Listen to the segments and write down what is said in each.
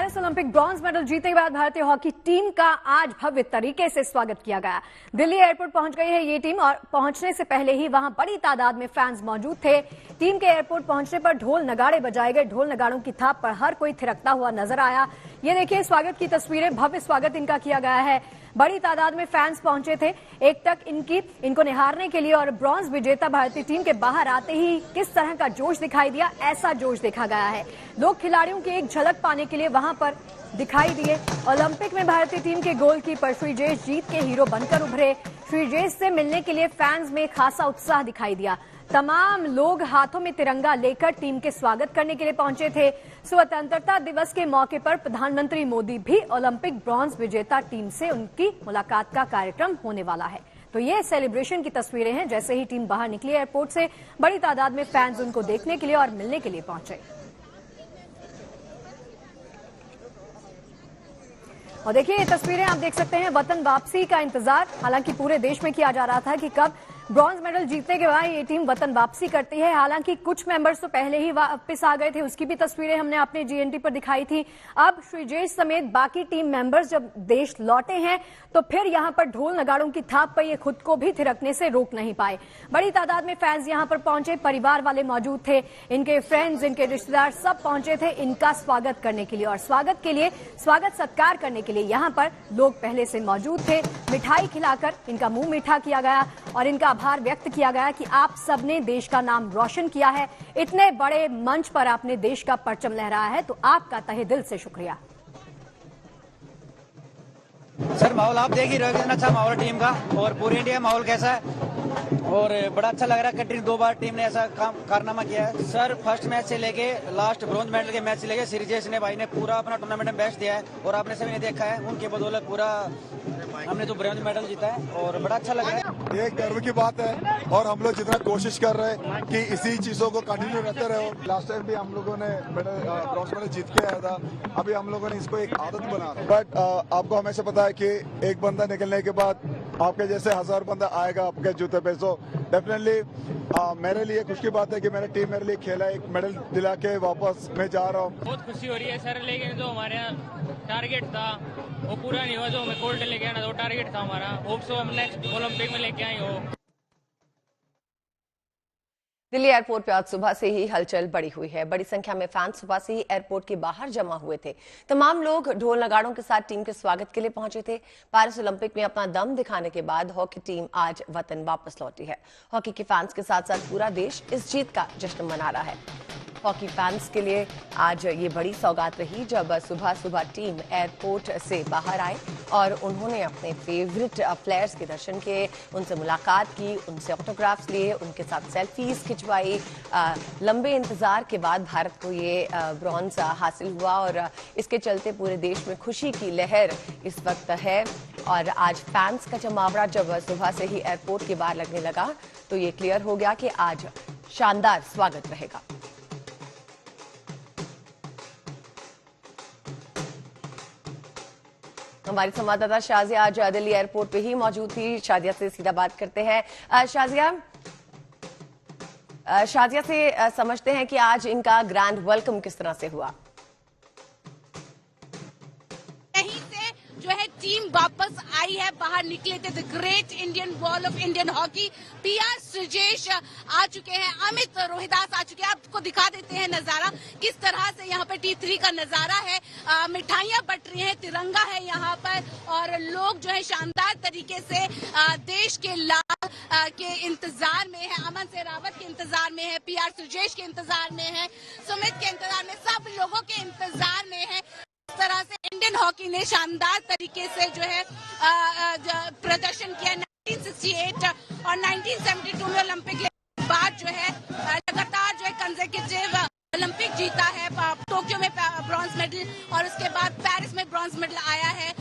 Paris Olympic bronze medal जीतने के बाद भारतीय हॉकी टीम का आज भव्य तरीके से स्वागत किया गया। दिल्ली एयरपोर्ट पहुंच गई है ये टीम और पहुंचने से पहले ही वहां बड़ी तादाद में फैंस मौजूद थे। टीम के एयरपोर्ट पहुंचने पर ढोल नगाड़े बजाए गए। ढोल नगाड़ों की थाप पर हर कोई थिरकता हुआ नजर आया। ये देखिए स्वागत की तस्वीरें, भव्य स्वागत इनका किया गया है। बड़ी तादाद में फैंस पहुंचे थे एक तक इनको निहारने के लिए और ब्रॉन्ज विजेता भारतीय टीम के बाहर आते ही किस तरह का जोश दिखाई दिया, ऐसा जोश देखा गया है। लोग खिलाड़ियों की एक झलक पाने के लिए वहां पर दिखाई दिए। ओलंपिक में भारतीय टीम के गोलकीपर श्रीजेश जीत के हीरो बनकर उभरे। श्रीजेश से मिलने के लिए फैंस में खासा उत्साह दिखाई दिया। तमाम लोग हाथों में तिरंगा लेकर टीम के स्वागत करने के लिए पहुंचे थे। स्वतंत्रता दिवस के मौके पर प्रधानमंत्री मोदी भी ओलंपिक ब्रॉन्ज विजेता टीम से उनकी मुलाकात का कार्यक्रम होने वाला है। तो ये सेलिब्रेशन की तस्वीरें हैं। जैसे ही टीम बाहर निकली एयरपोर्ट से, बड़ी तादाद में फैंस उनको देखने के लिए और मिलने के लिए पहुंचे। और देखिए ये तस्वीरें आप देख सकते हैं, वतन वापसी का इंतजार हालांकि पूरे देश में किया जा रहा था कि कब ब्रॉन्ज मेडल जीतने के बाद ये टीम वतन वापसी करती है। हालांकि कुछ मेंबर्स तो पहले ही वापस आ गए थे, उसकी भी तस्वीरें हमने अपने जीएनटी पर दिखाई थी। अब श्रीजेश समेत बाकी टीम मेंबर्स जब देश लौटे हैं तो फिर यहां पर ढोल नगाड़ों की थाप पर ये खुद को भी थिरकने से रोक नहीं पाए। बड़ी तादाद में फैंस यहां पर पहुंचे, परिवार वाले मौजूद थे, इनके फ्रेंड्स, इनके रिश्तेदार सब पहुंचे थे इनका स्वागत करने के लिए। और स्वागत सत्कार करने के लिए यहां पर लोग पहले से मौजूद थे। मिठाई खिलाकर इनका मुंह मीठा किया गया और इनका आभार व्यक्त किया गया कि आप सबने देश का नाम रोशन किया है। इतने बड़े मंच पर आपने देश का परचम लहराया है, तो आपका तहे दिल से शुक्रिया। सर माहौल आप देख ही रहे हो, कितना अच्छा माहौल टीम का और पूरी इंडिया माहौल कैसा है और बड़ा अच्छा लग रहा है। कंटिन्यू 2 बार टीम ने ऐसा कारनामा किया है। सर फर्स्ट मैच से लेके लास्ट ब्रॉन्ज मेडल के मैच से लेके श्रीजेश ने भाई ने पूरा अपना टूर्नामेंट में बेस्ट दिया है और आपने सभी ने देखा है उनके बदौलत पूरा हमने तो ब्रॉन्ज मेडल जीता है और बड़ा अच्छा लग रहा है। ये गर्व की बात है और हम लोग जितना कोशिश कर रहे हैं कि इसी चीजों को कंटिन्यू रहते रहो। लास्ट टाइम भी हम लोगों ने ब्रॉन्ज मेडल जीत के आया था, अभी हम लोगों ने इसको एक आदत बना। बट आपको हमेशा पता है कि एक बंदा निकलने के बाद आपके जैसे 1000 बंदा आएगा आपके जूते पे। सो डेफिनेटली मेरे लिए खुश की बात है कि मेरी टीम मेरे लिए खेला, एक मेडल दिला के वापस मैं जा रहा हूँ। बहुत खुशी हो रही है सर, लेकिन जो हमारे यहाँ टारगेट था वो पूरा नहीं हुआ। जो हमें गोल्ड लेके आना, वो टारगेट था हमारा। होप सो हम नेक्स्ट ओलंपिक में लेके आए हो। दिल्ली एयरपोर्ट पे आज सुबह से ही हलचल बढ़ी हुई है। बड़ी संख्या में फैंस सुबह से ही एयरपोर्ट के बाहर जमा हुए थे। तमाम लोग ढोल नगाड़ों के साथ टीम के स्वागत के लिए पहुंचे थे। पेरिस ओलंपिक में अपना दम दिखाने के बाद हॉकी टीम आज वतन वापस लौटी है। हॉकी के फैंस के साथ साथ पूरा देश इस जीत का जश्न मना रहा है। हॉकी फैंस के लिए आज ये बड़ी सौगात रही जब सुबह सुबह टीम एयरपोर्ट से बाहर आए और उन्होंने अपने फेवरेट प्लेयर्स के दर्शन किए, उनसे मुलाकात की, उनसे ऑटोग्राफ्स लिए, उनके साथ सेल्फीज खिंचवाई। लंबे इंतजार के बाद भारत को ये ब्रॉन्ज हासिल हुआ और इसके चलते पूरे देश में खुशी की लहर इस वक्त है। और आज फैंस का जमावड़ा जब सुबह से ही एयरपोर्ट के बाहर लगने लगा तो ये क्लियर हो गया कि आज शानदार स्वागत रहेगा। हमारी संवाददाता शाजिया आज दिल्ली एयरपोर्ट पे ही मौजूद थी। शाजिया से सीधा बात करते हैं। शाजिया से समझते हैं कि आज इनका ग्रैंड वेलकम किस तरह से हुआ। जो है टीम वापस आई है, बाहर निकले थे। The great Indian wall of Indian hockey PR Sreejesh आ चुके हैं, अमित रोहिदास आ चुके हैं। आपको दिखा देते हैं नजारा किस तरह से यहाँ पे T3 का नजारा है। मिठाइयाँ बट रही हैं, तिरंगा है यहाँ पर और लोग जो है शानदार तरीके से देश के लाल के इंतजार में है, अमन शेरावत के इंतजार में है, पीआर श्रीजेश के इंतजार में है, सुमित के इंतजार में, सब लोगों के इंतजार में है। इस तरह से इंडियन हॉकी ने शानदार तरीके से जो है प्रदर्शन किया। 1968 और 1972 में ओलंपिक के बाद जो है लगातार जो है कंसेक्यूटिव ओलंपिक जीता है। टोक्यो में ब्रॉन्ज मेडल और उसके बाद पेरिस में ब्रॉन्ज मेडल आया है।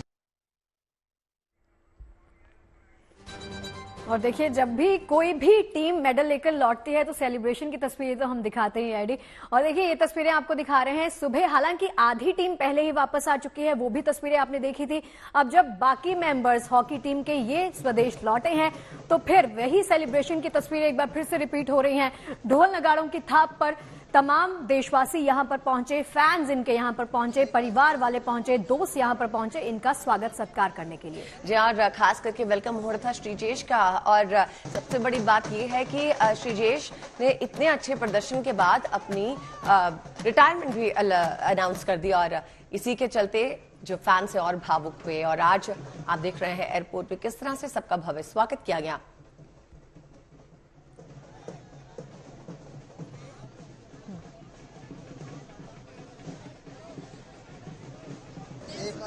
और देखिए जब भी कोई भी टीम मेडल लेकर लौटती है तो सेलिब्रेशन की तस्वीरें तो हम दिखाते ही आईडी। और देखिए ये तस्वीरें आपको दिखा रहे हैं सुबह, हालांकि आधी टीम पहले ही वापस आ चुकी है, वो भी तस्वीरें आपने देखी थी। अब जब बाकी मेंबर्स हॉकी टीम के ये स्वदेश लौटे हैं तो फिर वही सेलिब्रेशन की तस्वीरें एक बार फिर से रिपीट हो रही हैं। ढोल नगाड़ों की थाप पर तमाम देशवासी यहां पर पहुंचे, फैंस इनके यहां पर पहुंचे, परिवार वाले पहुंचे, दोस्त यहां पर पहुंचे इनका स्वागत सत्कार करने के लिए। जी, और खास करके वेलकम हो रहा था श्रीजेश का, और सबसे बड़ी बात यह है कि श्रीजेश ने इतने अच्छे प्रदर्शन के बाद अपनी रिटायरमेंट भी अनाउंस कर दी, और इसी के चलते जो फैंस है और भावुक हुए। और आज आप देख रहे हैं एयरपोर्ट पे किस तरह से सबका भव्य स्वागत किया गया।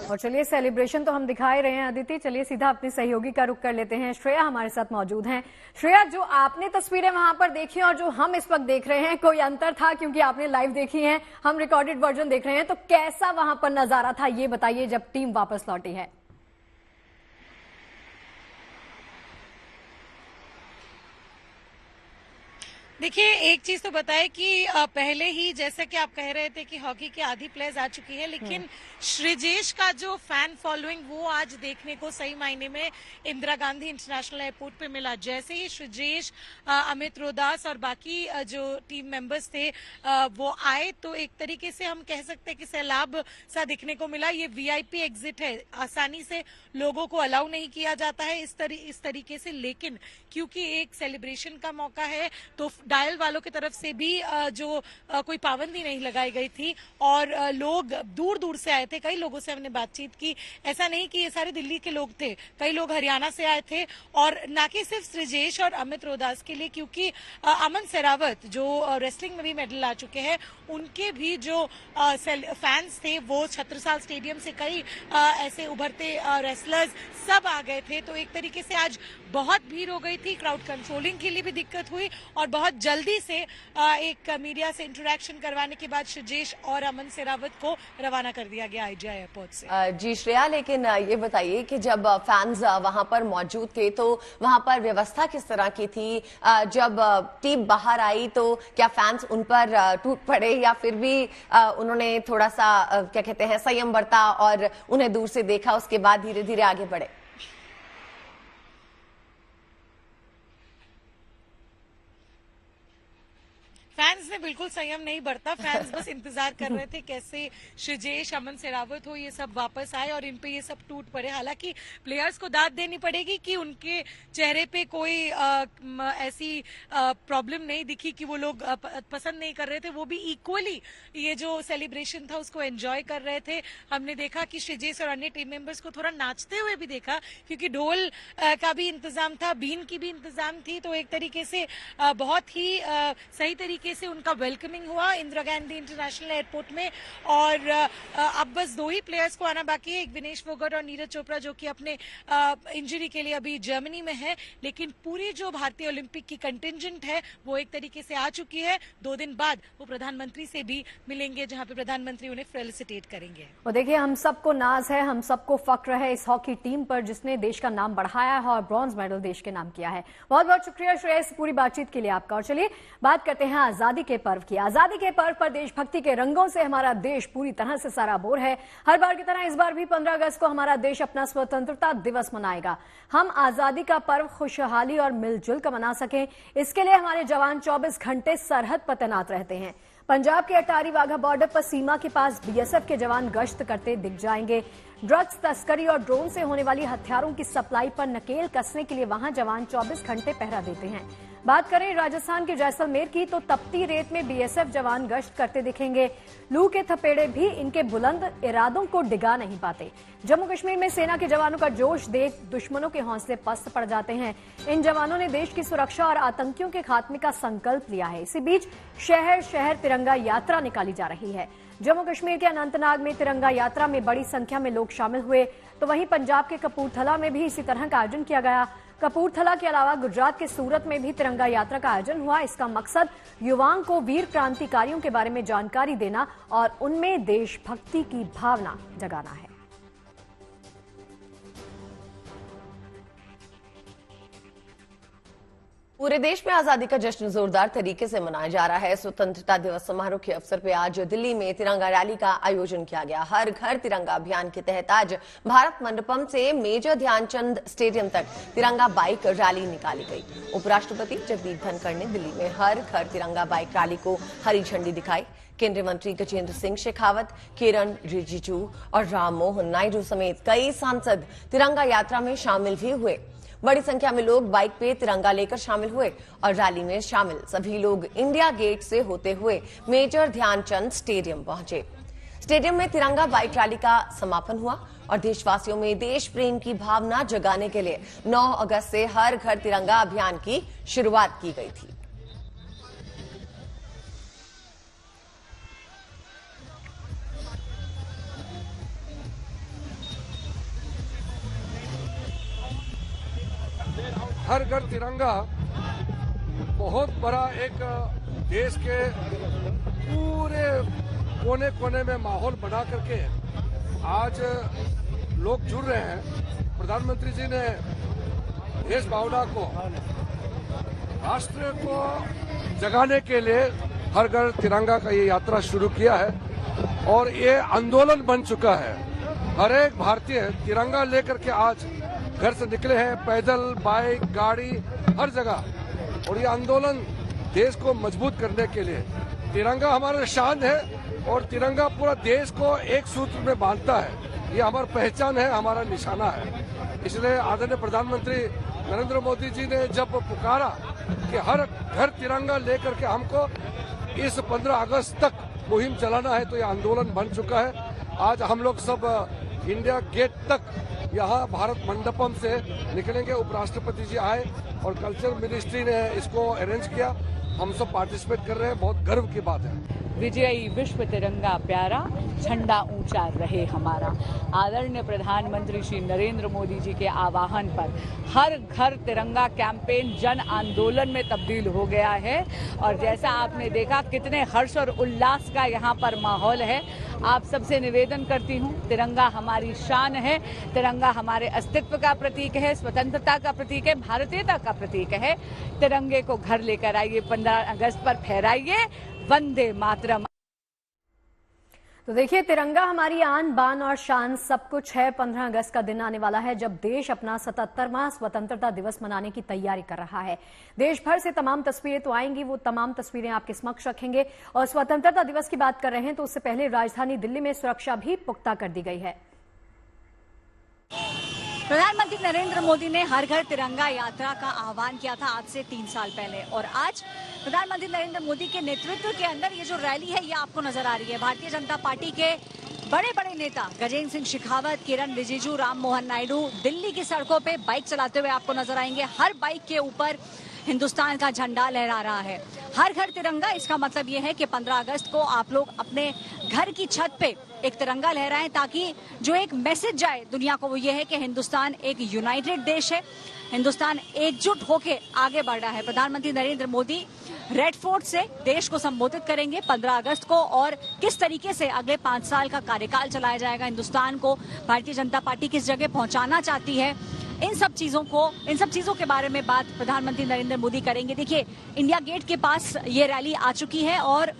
और चलिए सेलिब्रेशन तो हम दिखा ही रहे हैं अदिति, चलिए सीधा अपनी सहयोगी का रुख कर लेते हैं। श्रेया हमारे साथ मौजूद हैं। श्रेया, जो आपने तस्वीरें वहां पर देखी और जो हम इस वक्त देख रहे हैं, कोई अंतर था? क्योंकि आपने लाइव देखी है, हम रिकॉर्डेड वर्जन देख रहे हैं, तो कैसा वहां पर नजारा था ये बताइए जब टीम वापस लौटी है। देखिए, एक चीज तो बताए कि पहले ही जैसे कि आप कह रहे थे कि हॉकी के आधी प्लेयर्स आ चुकी है, लेकिन श्रीजेश का जो फैन फॉलोइंग वो आज देखने को सही मायने में इंदिरा गांधी इंटरनेशनल एयरपोर्ट पे मिला। जैसे ही श्रीजेश, अमित रोहदास और बाकी जो टीम मेंबर्स थे वो आए, तो एक तरीके से हम कह सकते हैं कि सैलाब सा दिखने को मिला। ये वीआईपी एग्जिट है, आसानी से लोगों को अलाउ नहीं किया जाता है इस तरीके से, लेकिन क्योंकि एक सेलिब्रेशन का मौका है तो डायल वालों की तरफ से भी जो कोई पाबंदी नहीं लगाई गई थी, और लोग दूर दूर से आए थे। कई लोगों से हमने बातचीत की, ऐसा नहीं कि ये सारे दिल्ली के लोग थे, कई लोग हरियाणा से आए थे, और ना कि सिर्फ श्रीजेश और अमित रोहदास के लिए, क्योंकि अमन सेरावत जो रेसलिंग में भी मेडल ला चुके हैं, उनके भी जो फैंस थे वो छत्रसाल स्टेडियम से कई ऐसे उभरते रेसलर्स सब आ गए थे। तो एक तरीके से आज बहुत भीड़ हो गई थी, क्राउड कंट्रोलिंग के लिए भी दिक्कत हुई, और बहुत जल्दी से एक मीडिया से इंटरेक्शन करवाने के बाद श्रीजेश और अमन सेरावत को रवाना कर दिया गया आईजीआई एयरपोर्ट से। जी श्रेया, लेकिन ये बताइए कि जब फैंस वहां पर मौजूद थे तो वहां पर व्यवस्था किस तरह की थी? जब टीम बाहर आई तो क्या फैंस उन पर टूट पड़े, या फिर भी उन्होंने थोड़ा सा क्या कहते हैं संयम बरता और उन्हें दूर से देखा, उसके बाद धीरे धीरे आगे बढ़े? फैंस ने बिल्कुल संयम नहीं बरता, फैंस बस इंतजार कर रहे थे कैसे श्रीजेश, अमन सेरावत हो, ये सब वापस आए और इन पे ये सब टूट पड़े। हालांकि प्लेयर्स को दाद देनी पड़ेगी कि उनके चेहरे पे कोई ऐसी प्रॉब्लम नहीं दिखी कि वो लोग पसंद नहीं कर रहे थे, वो भी इक्वली ये जो सेलिब्रेशन था उसको एंजॉय कर रहे थे। हमने देखा कि श्रीजेश और अन्य टीम मेंबर्स को थोड़ा नाचते हुए भी देखा, क्योंकि ढोल का भी इंतजाम था, बीन की भी इंतजाम थी, तो एक तरीके से बहुत ही सही तरीके से उनका वेलकमिंग हुआ इंदिरा गांधी इंटरनेशनल एयरपोर्ट में। और अब बस दो ही प्लेयर्स को आना बाकी है, एक विनेश फोगाट और नीरज चोपड़ा, जो कि अपने इंजरी के लिए अभी जर्मनी में है, लेकिन पूरी जो भारतीय ओलंपिक की कंटिंजेंट है वो एक तरीके से आ चुकी है। 2 दिन बाद वो प्रधानमंत्री से भी मिलेंगे, जहां पे प्रधानमंत्री उन्हें फेलिसिटेट करेंगे। और देखिए, हम सबको नाज है, हम सबको फक्र है इस हॉकी टीम पर जिसने देश का नाम बढ़ाया है और ब्रॉन्ज मेडल देश के नाम किया है। बहुत बहुत शुक्रिया श्रेया इस पूरी बातचीत के लिए आपका। और चलिए बात करते हैं आजादी के पर्व की। आजादी के पर्व पर देशभक्ति के रंगों से हमारा देश पूरी तरह से सराबोर है। हर बार की तरह इस बार भी 15 अगस्त को हमारा देश अपना स्वतंत्रता दिवस मनाएगा। हम आजादी का पर्व खुशहाली और मिलजुल कर मना सकें, इसके लिए हमारे जवान 24 घंटे सरहद पर तैनात रहते हैं। पंजाब के अटारी वाघा बॉर्डर पर सीमा के पास बीएसएफ के जवान गश्त करते दिख जाएंगे। ड्रग्स तस्करी और ड्रोन से होने वाली हथियारों की सप्लाई पर नकेल कसने के लिए वहां जवान 24 घंटे पहरा देते हैं। बात करें राजस्थान के जैसलमेर की, तो तपती रेत में बीएसएफ जवान गश्त करते दिखेंगे। लू के थपेड़े भी इनके बुलंद इरादों को डिगा नहीं पाते। जम्मू कश्मीर में सेना के जवानों का जोश देख दुश्मनों के हौसले पस्त पड़ जाते हैं। इन जवानों ने देश की सुरक्षा और आतंकियों के खात्मे का संकल्प लिया है। इसी बीच शहर शहर तिरंगा यात्रा निकाली जा रही है। जम्मू कश्मीर के अनंतनाग में तिरंगा यात्रा में बड़ी संख्या में लोग शामिल हुए, तो वहीं पंजाब के कपूरथला में भी इसी तरह का आयोजन किया गया। कपूरथला के अलावा गुजरात के सूरत में भी तिरंगा यात्रा का आयोजन हुआ। इसका मकसद युवाओं को वीर क्रांतिकारियों के बारे में जानकारी देना और उनमें देशभक्ति की भावना जगाना है। पूरे देश में आजादी का जश्न जोरदार तरीके से मनाया जा रहा है। स्वतंत्रता दिवस समारोह के अवसर पर आज दिल्ली में तिरंगा रैली का आयोजन किया गया। हर घर तिरंगा अभियान के तहत आज भारत मंडपम से मेजर ध्यानचंद स्टेडियम तक तिरंगा बाइक रैली निकाली गई। उपराष्ट्रपति जगदीप धनखड़ ने दिल्ली में हर घर तिरंगा बाइक रैली को हरी झंडी दिखाई। केंद्रीय मंत्री गजेंद्र सिंह शेखावत, किरण रिजिजू और राम मोहन नायडू समेत कई सांसद तिरंगा यात्रा में शामिल भी हुए। बड़ी संख्या में लोग बाइक पे तिरंगा लेकर शामिल हुए और रैली में शामिल सभी लोग इंडिया गेट से होते हुए मेजर ध्यानचंद स्टेडियम पहुंचे। स्टेडियम में तिरंगा बाइक रैली का समापन हुआ और देशवासियों में देश प्रेम की भावना जगाने के लिए 9 अगस्त से हर घर तिरंगा अभियान की शुरुआत की गई थी। हर घर तिरंगा बहुत बड़ा एक देश के पूरे कोने कोने में माहौल बना करके आज लोग जुड़ रहे हैं। प्रधानमंत्री जी ने देश भावना को, राष्ट्र को जगाने के लिए हर घर तिरंगा का ये यात्रा शुरू किया है और ये आंदोलन बन चुका है। हर एक भारतीय तिरंगा लेकर के आज घर से निकले हैं, पैदल, बाइक, गाड़ी, हर जगह। और ये आंदोलन देश को मजबूत करने के लिए, तिरंगा हमारा शान है और तिरंगा पूरा देश को एक सूत्र में बांधता है। ये हमारी पहचान है, हमारा निशाना है। इसलिए आदरणीय प्रधानमंत्री नरेंद्र मोदी जी ने जब पुकारा कि हर घर तिरंगा लेकर के हमको इस 15 अगस्त तक मुहिम चलाना है, तो ये आंदोलन बन चुका है। आज हम लोग सब इंडिया गेट तक यहाँ भारत मंडपम से निकलेंगे। उपराष्ट्रपति जी आए और कल्चर मिनिस्ट्री ने इसको अरेंज किया। हम सब पार्टिसिपेट कर रहे हैं, बहुत गर्व की बात है। विजयी विश्व तिरंगा प्यारा, झंडा ऊंचा रहे हमारा। आदरणीय प्रधानमंत्री श्री नरेंद्र मोदी जी के आह्वान पर हर घर तिरंगा कैंपेन जन आंदोलन में तब्दील हो गया है और जैसा आपने देखा कितने हर्ष और उल्लास का यहाँ पर माहौल है। आप सबसे निवेदन करती हूँ, तिरंगा हमारी शान है, तिरंगा हमारे अस्तित्व का प्रतीक है, स्वतंत्रता का प्रतीक है, भारतीयता का प्रतीक है। तिरंगे को घर लेकर आइए, 15 अगस्त पर फहराइए वंदे मातरम। तो देखिए, तिरंगा हमारी आन बान और शान सब कुछ है। 15 अगस्त का दिन आने वाला है जब देश अपना 77वां स्वतंत्रता दिवस मनाने की तैयारी कर रहा है। देश भर से तमाम तस्वीरें तो आएंगी, वो तमाम तस्वीरें आपके समक्ष रखेंगे। और स्वतंत्रता दिवस की बात कर रहे हैं तो उससे पहले राजधानी दिल्ली में सुरक्षा भी पुख्ता कर दी गई है। प्रधानमंत्री नरेंद्र मोदी ने हर घर तिरंगा यात्रा का आह्वान किया था आज से 3 साल पहले और आज प्रधानमंत्री नरेंद्र मोदी के नेतृत्व के अंदर ये जो रैली है ये आपको नजर आ रही है। भारतीय जनता पार्टी के बड़े बड़े नेता गजेंद्र सिंह शेखावत, किरण रिजिजू, राम मोहन नायडू दिल्ली की सड़कों पे बाइक चलाते हुए आपको नजर आएंगे। हर बाइक के ऊपर हिंदुस्तान का झंडा लहरा रहा है। हर घर तिरंगा, इसका मतलब ये है कि 15 अगस्त को आप लोग अपने घर की छत पे एक तिरंगा लहराएं ताकि जो एक मैसेज जाए दुनिया को वो ये है कि हिंदुस्तान एक यूनाइटेड देश है, हिंदुस्तान एकजुट होके आगे बढ़ रहा है। प्रधानमंत्री नरेंद्र मोदी रेड फोर्ट से देश को संबोधित करेंगे 15 अगस्त को और किस तरीके से अगले 5 साल का कार्यकाल चलाया जाएगा, हिंदुस्तान को भारतीय जनता पार्टी किस जगह पहुंचाना चाहती है, इन सब चीजों के बारे में बात प्रधानमंत्री नरेंद्र मोदी करेंगे। देखिए, इंडिया गेट के पास ये रैली आ चुकी है और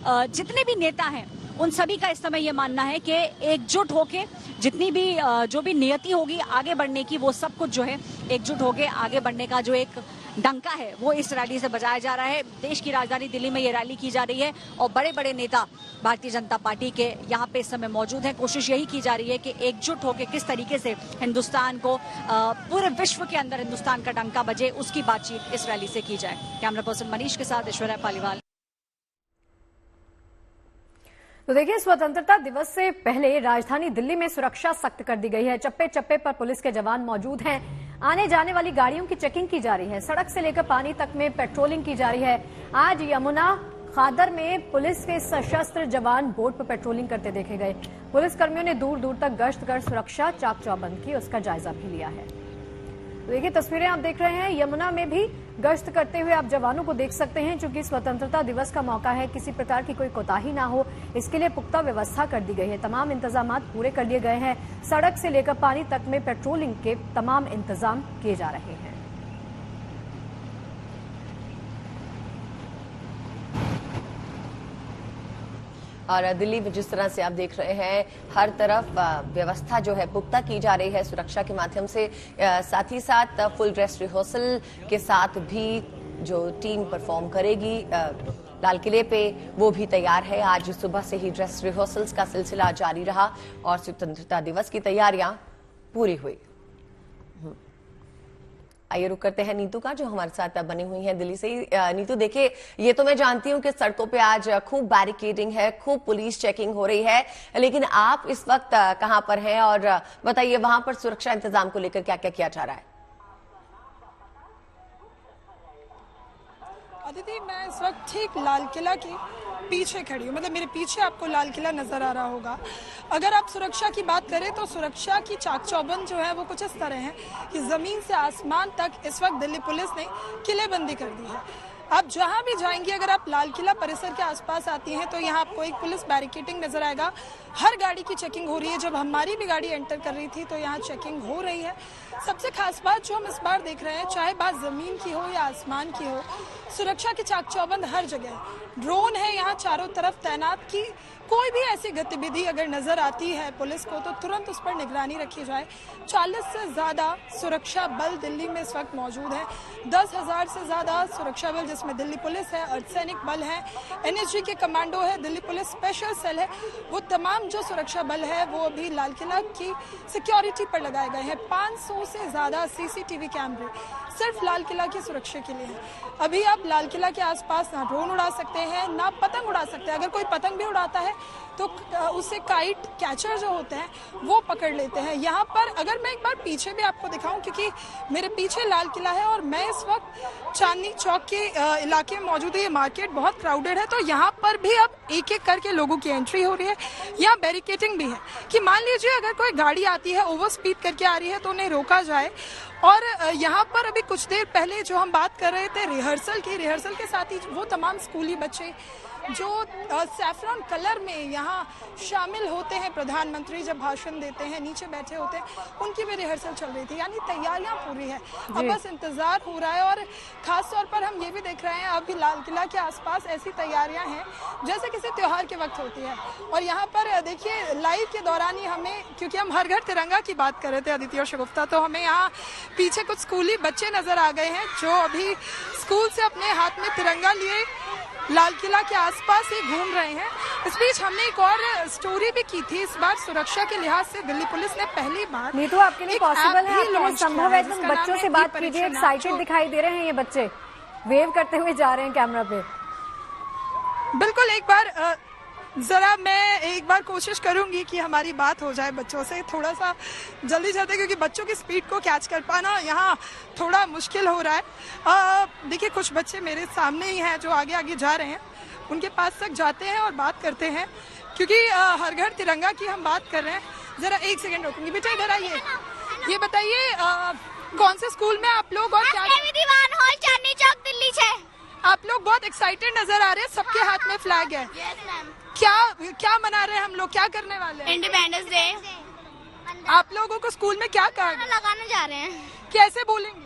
जितने भी नेता हैं उन सभी का इस समय ये मानना है कि एकजुट होके जितनी भी जो भी नियति होगी आगे बढ़ने की, वो सब कुछ जो है एकजुट होके आगे बढ़ने का जो एक डंका है वो इस रैली से बजाया जा रहा है। देश की राजधानी दिल्ली में ये रैली की जा रही है और बड़े बड़े नेता भारतीय जनता पार्टी के यहाँ पे इस समय मौजूद हैं। कोशिश यही की जा रही है कि एकजुट होकर किस तरीके से हिंदुस्तान को पूरे विश्व के अंदर हिंदुस्तान का डंका बजे, उसकी बातचीत इस रैली से की जाए। कैमरा पर्सन मनीष के साथ ऐश्वर्या पालीवाल। तो देखिए, स्वतंत्रता दिवस से पहले राजधानी दिल्ली में सुरक्षा सख्त कर दी गई है। चप्पे चप्पे पर पुलिस के जवान मौजूद हैं। आने जाने वाली गाड़ियों की चेकिंग की जा रही है। सड़क से लेकर पानी तक में पेट्रोलिंग की जा रही है। आज यमुना खादर में पुलिस के सशस्त्र जवान बोट पर पेट्रोलिंग करते देखे गए। पुलिसकर्मियों ने दूर दूर तक गश्त कर सुरक्षा चाक चौबंद की, उसका जायजा भी लिया है। तो देखिए, तस्वीरें आप देख रहे हैं, यमुना में भी गश्त करते हुए आप जवानों को देख सकते हैं। चूंकि स्वतंत्रता दिवस का मौका है, किसी प्रकार की कोई कोताही ना हो, इसके लिए पुख्ता व्यवस्था कर दी गई है। तमाम इंतजाम पूरे कर लिए गए हैं। सड़क से लेकर पानी तक में पेट्रोलिंग के तमाम इंतजाम किए जा रहे हैं। और दिल्ली में जिस तरह से आप देख रहे हैं, हर तरफ व्यवस्था जो है पुख्ता की जा रही है सुरक्षा के माध्यम से। साथ ही साथ फुल ड्रेस रिहर्सल के साथ भी जो टीम परफॉर्म करेगी लाल किले पे, वो भी तैयार है। आज सुबह से ही ड्रेस रिहर्सल्स का सिलसिला जारी रहा और स्वतंत्रता दिवस की तैयारियां पूरी हुई। आइए रुक करते हैं नीतू का, जो हमारे साथ बनी हुई है दिल्ली से ही। नीतू, देखिए, ये तो मैं जानती हूँ कि सड़कों पे आज खूब बैरिकेडिंग है, खूब पुलिस चेकिंग हो रही है, लेकिन आप इस वक्त कहां पर हैं और बताइए वहां पर सुरक्षा इंतजाम को लेकर क्या क्या किया जा रहा है? अदिति, मैं इस वक्त ठीक लाल किला के पीछे खड़ी हूँ, मतलब मेरे पीछे आपको लाल किला नजर आ रहा होगा। अगर आप सुरक्षा की बात करें तो सुरक्षा की चाक चौबंद जो है वो कुछ इस तरह है कि जमीन से आसमान तक इस वक्त दिल्ली पुलिस ने किलेबंदी कर दी है। आप जहां भी जाएंगे, अगर आप लाल किला परिसर के आसपास आती हैं तो यहाँ आपको एक पुलिस बैरिकेडिंग नजर आएगा। हर गाड़ी की चेकिंग हो रही है। जब हमारी भी गाड़ी एंटर कर रही थी तो यहाँ चेकिंग हो रही है। सबसे खास बात जो हम इस बार देख रहे हैं, चाहे बात जमीन की हो या आसमान की हो, सुरक्षा के चाक चौबंद हर जगह है। ड्रोन है यहाँ चारों तरफ तैनात की। कोई भी ऐसी गतिविधि अगर नजर आती है पुलिस को तो तुरंत उस पर निगरानी रखी जाए। 40 से ज्यादा सुरक्षा बल दिल्ली में इस वक्त मौजूद है। 10,000 से ज्यादा सुरक्षा बल, जिसमें दिल्ली पुलिस है, अर्धसैनिक बल है, एनएसजी के कमांडो है, दिल्ली पुलिस स्पेशल सेल है, वो तमाम जो सुरक्षा बल है वो अभी लाल किला की सिक्योरिटी पर लगाए गए हैं। 500 से ज्यादा सीसीटीवी कैमरे सिर्फ लाल किला की सुरक्षा के लिए है। अभी आप लाल किला के आसपास ना ड्रोन उड़ा सकते हैं ना पतंग उड़ा सकते हैं। अगर कोई पतंग भी उड़ाता है तो उससे काइट कैचर जो होते हैं वो पकड़ लेते हैं। यहाँ पर अगर मैं एक बार पीछे भी आपको दिखाऊं, क्योंकि मेरे पीछे लाल किला है और मैं इस वक्त चांदनी चौक के इलाके में मौजूद है। ये मार्केट बहुत क्राउडेड है, तो यहाँ पर भी अब एक एक करके लोगों की एंट्री हो रही है। यहाँ बैरिकेडिंग भी है कि मान लीजिए अगर कोई गाड़ी आती है ओवर स्पीड करके आ रही है तो उन्हें रोका जाए। और यहाँ पर अभी कुछ देर पहले जो हम बात कर रहे थे रिहर्सल के साथ ही वो तमाम स्कूली बच्चे जो सैफरन कलर में यहाँ शामिल होते हैं, प्रधानमंत्री जब भाषण देते हैं नीचे बैठे होते हैं, उनकी भी रिहर्सल चल रही थी। यानी तैयारियां पूरी है, अब बस इंतजार हो रहा है। और खास तौर पर हम ये भी देख रहे हैं अभी लाल किला के आसपास ऐसी तैयारियां हैं जैसे किसी त्योहार के वक्त होती है। और यहाँ पर देखिए लाइव के दौरान ही हमें, क्योंकि हम हर घर तिरंगा की बात कर रहे थे आदित्य और शगुफ्ता, तो हमें यहाँ पीछे कुछ स्कूली बच्चे नजर आ गए हैं जो अभी स्कूल से अपने हाथ में तिरंगा लिए लाल किला के आसपास ही घूम रहे हैं। इस बीच हमने एक और स्टोरी भी की थी। इस बार सुरक्षा के लिहाज से दिल्ली पुलिस ने पहली बार, नीतू आपके लिए पॉसिबल है, आपके लिए संभव है, तुम बच्चों से बात कीजिए। एक्साइटेड दिखाई दे रहे हैं ये बच्चे, वेव करते हुए जा रहे हैं कैमरा पे। बिल्कुल, एक बार जरा मैं एक बार कोशिश करूंगी कि हमारी बात हो जाए बच्चों से थोड़ा सा जल्दी जल्दी, क्योंकि बच्चों की स्पीड को कैच कर पाना यहाँ थोड़ा मुश्किल हो रहा है। देखिए कुछ बच्चे मेरे सामने ही हैं जो आगे आगे जा रहे हैं, उनके पास तक जाते हैं और बात करते हैं, क्योंकि हर घर तिरंगा की हम बात कर रहे हैं। जरा एक सेकंड रोकूंगी, बेटा इधर आइए। ये बताइए कौन से स्कूल में आप लोग और क्या? चांदनी चौक दिल्ली से। आप लोग बहुत एक्साइटेड नजर आ रहे हैं, सबके हाथ में फ्लैग है। क्या मना रहे हैं हम लोग, क्या करने वाले हैं? Independence day. आप लोगों को स्कूल में क्या कार्ड लगाने जा रहे हैं? कैसे बोलेंगे?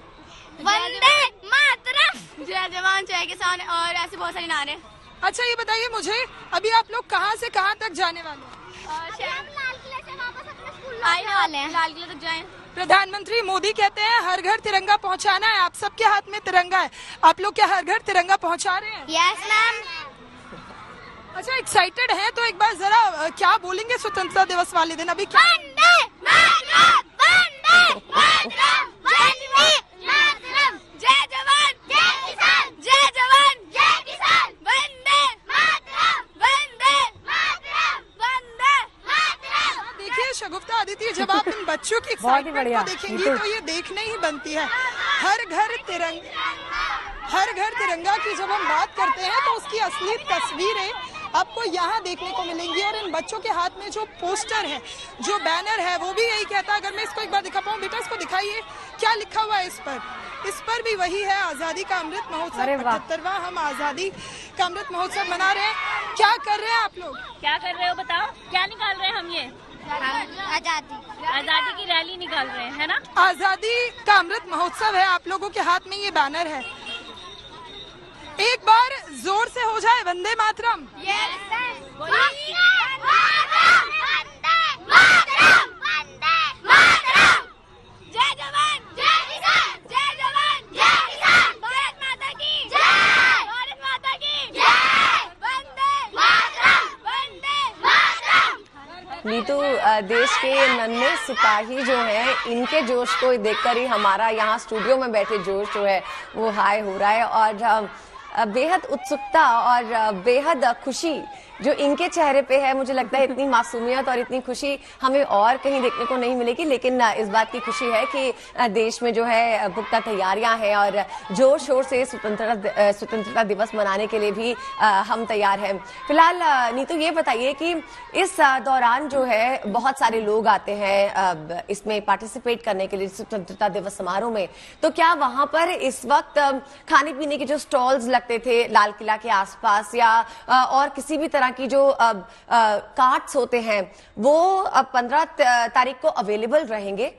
वंदे मातरम, जय जवान जय किसान और ऐसे बहुत सारे नारे। अच्छा ये बताइए मुझे, अभी आप लोग कहाँ से कहाँ तक जाने वाले हैं? लाल किले से वापस अपने स्कूल आने वाले हैं, लाल किले तक जाएं। प्रधानमंत्री मोदी कहते हैं हर घर तिरंगा पहुंचाना है, आप सबके हाथ में तिरंगा है। आप लोग क्या हर घर तिरंगा पहुंचा रहे हैं? Yes ma'am. अच्छा एक्साइटेड हैं तो एक बार जरा क्या बोलेंगे स्वतंत्रता दिवस वाले दिन? अभी क्या? वंदे मातरम, वंदे मातरम, वंदे मातरम, जय जवान जय किसान, जय जवान जय किसान, वंदे मातरम, वंदे मातरम, वंदे मातरम। देखिए शगुफ्ता आदित्य, जब आप इन बच्चों की एक्साइटमेंट को देखेंगी तो ये देखने ही बनती है। हर घर तिरंगा की जब हम बात करते हैं तो उसकी असली तस्वीरें आपको यहाँ देखने को मिलेंगी। और इन बच्चों के हाथ में जो पोस्टर है, जो बैनर है, वो भी यही कहता है। अगर मैं इसको एक बार दिखा पाऊँ, बेटा इसको दिखाइए, क्या लिखा हुआ है इस पर? इस पर भी वही है, आजादी का अमृत महोत्सव 75वां। हम आजादी का अमृत महोत्सव मना रहे हैं। क्या कर रहे हैं आप लोग? क्या कर रहे हो बताओ? क्या निकाल रहे हैं हम? ये आजादी की रैली निकाल रहे हैं, है ना? आजादी का अमृत महोत्सव है, आप लोगों के हाथ में ये बैनर है। एक बार जोर से हो जाए वंदे मातरम। जय जवान जय किसान, जय जवान जय किसान, भारत माता की जय, भारत माता की जय, वंदे मातरम, वंदे मातरम। नीतू, देश के नन्हे सिपाही जो हैं, इनके जोश को देखकर ही हमारा यहाँ स्टूडियो में बैठे जोश जो है वो हाई हो रहा है, और बेहद उत्सुकता और बेहद खुशी जो इनके चेहरे पे है, मुझे लगता है इतनी मासूमियत और इतनी खुशी हमें और कहीं देखने को नहीं मिलेगी। लेकिन इस बात की खुशी है कि देश में जो है पुख्ता तैयारियां हैं और जोर शोर से स्वतंत्रता दिवस मनाने के लिए भी हम तैयार हैं। फिलहाल नीतू, ये बताइए कि इस दौरान जो है बहुत सारे लोग आते हैं इसमें पार्टिसिपेट करने के लिए स्वतंत्रता दिवस समारोह में, तो क्या वहां पर इस वक्त खाने पीने के जो स्टॉल्स लगते थे लाल किला के आसपास या और किसी भी तरह की जो कार्ट्स होते हैं वो 15 तारीख को अवेलेबल रहेंगे?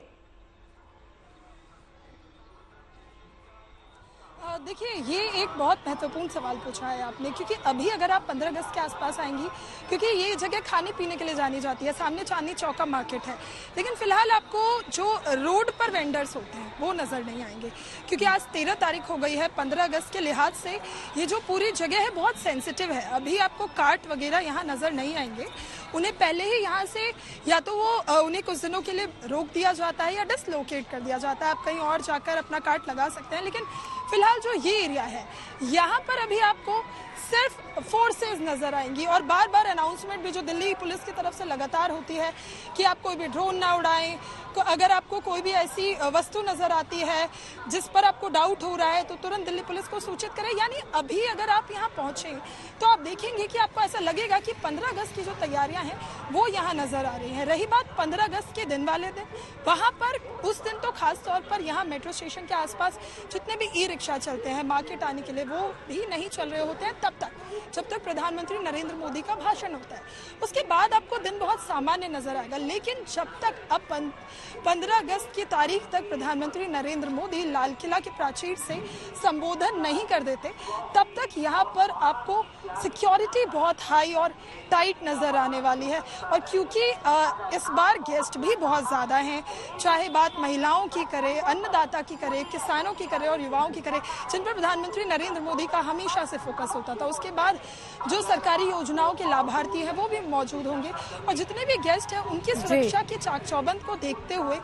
देखिए, ये एक बहुत महत्वपूर्ण सवाल पूछा है आपने, क्योंकि अभी अगर आप 15 अगस्त के आसपास आएंगी, क्योंकि ये जगह खाने पीने के लिए जानी जाती है, सामने चांदनी चौक का मार्केट है, लेकिन फिलहाल आपको जो रोड पर वेंडर्स होते हैं वो नजर नहीं आएंगे, क्योंकि आज 13 तारीख हो गई है। 15 अगस्त के लिहाज से ये जो पूरी जगह है बहुत सेंसिटिव है। अभी आपको कार्ट वगैरह यहाँ नजर नहीं आएंगे। उन्हें पहले ही यहाँ से या तो वो उन्हें कुछ दिनों के लिए रोक दिया जाता है या डिसलोकेट कर दिया जाता है। आप कहीं और जाकर अपना कार्ट लगा सकते हैं, लेकिन फिलहाल जो ये एरिया है यहाँ पर अभी आपको सिर्फ फोर्सेस नजर आएंगी, और बार बार अनाउंसमेंट भी जो दिल्ली पुलिस की तरफ से लगातार होती है कि आप कोई भी ड्रोन ना उड़ाएं, अगर आपको कोई भी ऐसी वस्तु नजर आती है जिस पर आपको डाउट हो रहा है तो तुरंत दिल्ली पुलिस को सूचित करें। यानी अभी अगर आप यहाँ पहुंचे तो आप देखेंगे कि आपको ऐसा लगेगा कि 15 अगस्त की जो तैयारियां हैं वो यहाँ नजर आ रही हैं। रही बात 15 अगस्त के दिन वाले दिन, वहां पर उस दिन तो खास तौर पर यहाँ मेट्रो स्टेशन के आसपास जितने भी ई रिक्शा चलते हैं मार्केट आने के लिए, वो भी नहीं चल रहे होते हैं तब तक जब तक प्रधानमंत्री नरेंद्र मोदी का भाषण होता है। उसके बाद आपको दिन बहुत सामान्य नजर आएगा, लेकिन जब तक अब 15 अगस्त की तारीख तक प्रधानमंत्री नरेंद्र मोदी लाल किला के प्राचीर से संबोधन नहीं कर देते, तब तक यहाँ पर आपको सिक्योरिटी बहुत हाई और टाइट नजर आने वाली है। और क्योंकि इस बार गेस्ट भी बहुत ज्यादा हैं, चाहे बात महिलाओं की करे, अन्नदाता की करे, किसानों की करे और युवाओं की करे, जिन पर प्रधानमंत्री नरेंद्र मोदी का हमेशा से फोकस होता था। उसके बाद जो सरकारी योजनाओं के लाभार्थी हैं वो भी मौजूद होंगे, और जितने भी गेस्ट हैं उनकी सुरक्षा के चाक चौबंद को देखते हुए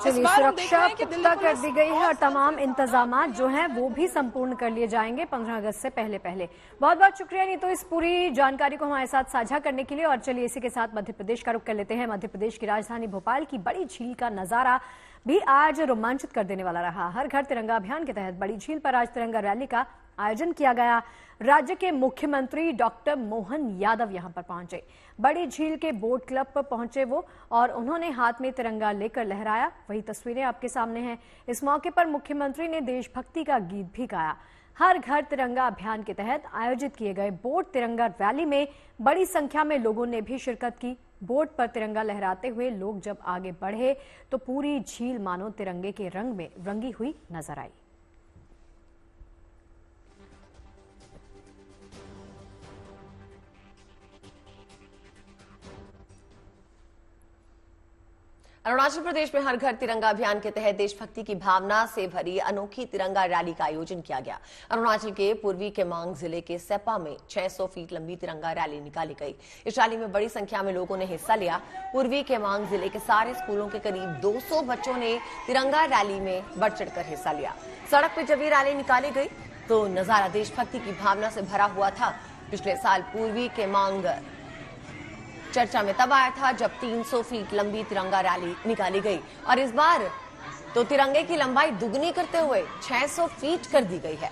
इस बार हम देख रहे हैं कि पुख्ता कर दी गई है और तमाम इंतजाम जो हैं वो भी संपूर्ण कर लिए जाएंगे 15 अगस्त से पहले। बहुत बहुत शुक्रिया नीतू इस पूरी जानकारी को हमारे साथ साझा करने के लिए। और चलिए इसी के साथ मध्य प्रदेश का रुख कर लेते हैं। मध्य प्रदेश की राजधानी भोपाल की बड़ी झील का नजारा भी आज रोमांचित कर देने वाला रहा। हर घर तिरंगा अभियान के तहत बड़ी झील पर आज तिरंगा रैली का आयोजन किया गया। राज्य के मुख्यमंत्री डॉक्टर मोहन यादव यहां पर पहुंचे। बड़ी झील के बोट क्लब पर पहुंचे वो, और उन्होंने हाथ में तिरंगा लेकर लहराया। वही तस्वीरें आपके सामने हैं। इस मौके पर मुख्यमंत्री ने देशभक्ति का गीत भी गाया। हर घर तिरंगा अभियान के तहत आयोजित किए गए बोट तिरंगा रैली में बड़ी संख्या में लोगों ने भी शिरकत की। बोट पर तिरंगा लहराते हुए लोग जब आगे बढ़े तो पूरी झील मानो तिरंगे के रंग में रंगी हुई नजर आई। अरुणाचल प्रदेश में हर घर तिरंगा अभियान के तहत देशभक्ति की भावना से भरी अनोखी तिरंगा रैली का आयोजन किया गया। अरुणाचल के पूर्वी केमांग जिले के सेपा में 600 फीट लंबी तिरंगा रैली निकाली गई। इस रैली में बड़ी संख्या में लोगों ने हिस्सा लिया। पूर्वी केमांग जिले के सारे स्कूलों के करीब 200 बच्चों ने तिरंगा रैली में बढ़ चढ़कर हिस्सा लिया। सड़क पर जब ये रैली निकाली गई तो नजारा देशभक्ति की भावना से भरा हुआ था। पिछले साल पूर्वी केमांग चर्चा में तब आया था जब 300 फीट लंबी तिरंगा रैली निकाली गई, और इस बार तो तिरंगे की लंबाई दुगनी करते हुए 600 फीट कर दी गई है।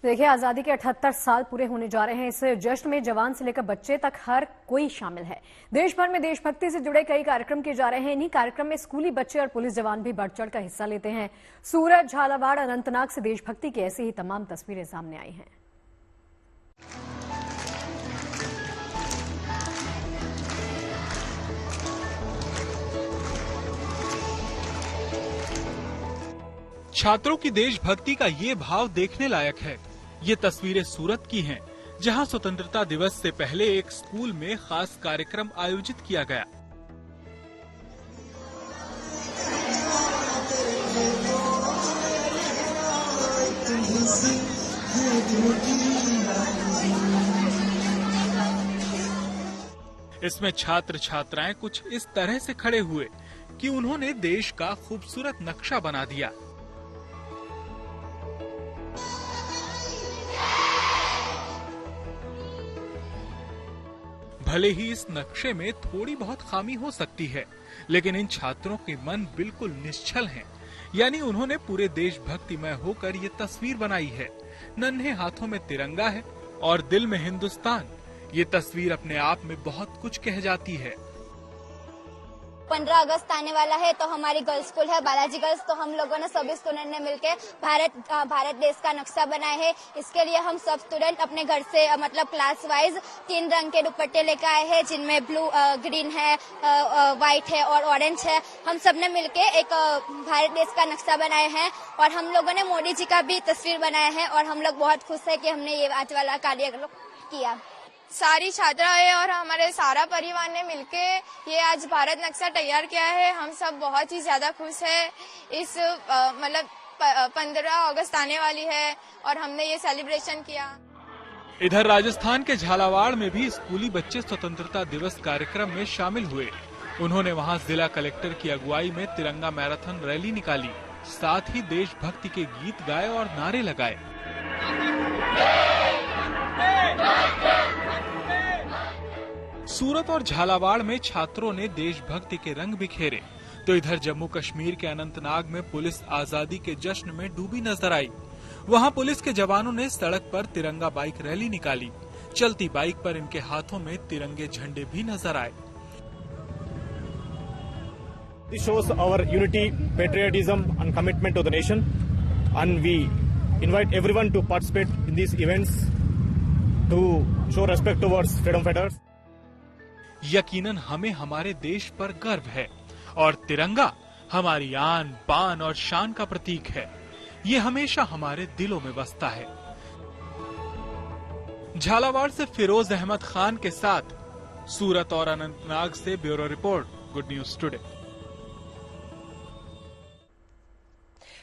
देखिए, आजादी के 78 साल पूरे होने जा रहे हैं। इस जश्न में जवान से लेकर बच्चे तक हर कोई शामिल है। देश भर में देशभक्ति से जुड़े कई कार्यक्रम किए जा रहे हैं। इन्हीं कार्यक्रम में स्कूली बच्चे और पुलिस जवान भी बढ़ चढ़कर हिस्सा लेते हैं। सूरत, झालावाड़, अनंतनाग से देशभक्ति की ऐसी ही तमाम तस्वीरें सामने आई हैं। छात्रों की देशभक्ति का ये भाव देखने लायक है। ये तस्वीरें सूरत की हैं, जहां स्वतंत्रता दिवस से पहले एक स्कूल में खास कार्यक्रम आयोजित किया गया। इसमें छात्र छात्राएं कुछ इस तरह से खड़े हुए कि उन्होंने देश का खूबसूरत नक्शा बना दिया। भले ही इस नक्शे में थोड़ी बहुत खामी हो सकती है, लेकिन इन छात्रों के मन बिल्कुल निश्चल हैं। यानी उन्होंने पूरे देशभक्तिमय होकर ये तस्वीर बनाई है। नन्हे हाथों में तिरंगा है और दिल में हिंदुस्तान। ये तस्वीर अपने आप में बहुत कुछ कह जाती है। 15 अगस्त आने वाला है तो हमारी गर्ल्स स्कूल है बालाजी गर्ल्स, तो हम लोगों ने सभी स्टूडेंट ने मिलकर भारत देश का नक्शा बनाया है। इसके लिए हम सब स्टूडेंट अपने घर से मतलब क्लास वाइज 3 रंग के दुपट्टे लेकर आए हैं, जिनमें ब्लू, ग्रीन है, व्हाइट है और ऑरेंज है। हम सब ने मिलकर एक भारत देश का नक्शा बनाया है और हम लोगों ने मोदी जी का भी तस्वीर बनाया है और हम लोग बहुत खुश है कि हमने ये आज वाला कार्य किया। सारी छात्राएं और हमारे सारा परिवार ने मिलके ये आज भारत नक्शा तैयार किया है। हम सब बहुत ही ज्यादा खुश है। इस मतलब 15 अगस्त आने वाली है और हमने ये सेलिब्रेशन किया। इधर राजस्थान के झालावाड़ में भी स्कूली बच्चे स्वतंत्रता दिवस कार्यक्रम में शामिल हुए। उन्होंने वहां जिला कलेक्टर की अगुवाई में तिरंगा मैराथन रैली निकाली, साथ ही देशभक्ति के गीत गाए और नारे लगाए। सूरत और झालावाड़ में छात्रों ने देशभक्ति के रंग बिखेरे, तो इधर जम्मू कश्मीर के अनंतनाग में पुलिस आजादी के जश्न में डूबी नजर आई। वहां पुलिस के जवानों ने सड़क पर तिरंगा बाइक रैली निकाली। चलती बाइक पर इनके हाथों में तिरंगे झंडे भी नजर आए। This shows our unity, patriotism and commitment to the nation, and we invite everyone to participate in these events to show respect towards freedom fighters. यकीनन हमें हमारे देश पर गर्व है और तिरंगा हमारी आन, बान और शान का प्रतीक है। ये हमेशा हमारे दिलों में बसता है। झालावाड़ से फिरोज अहमद खान के साथ सूरत और अनंतनाग से bureau report, good news today.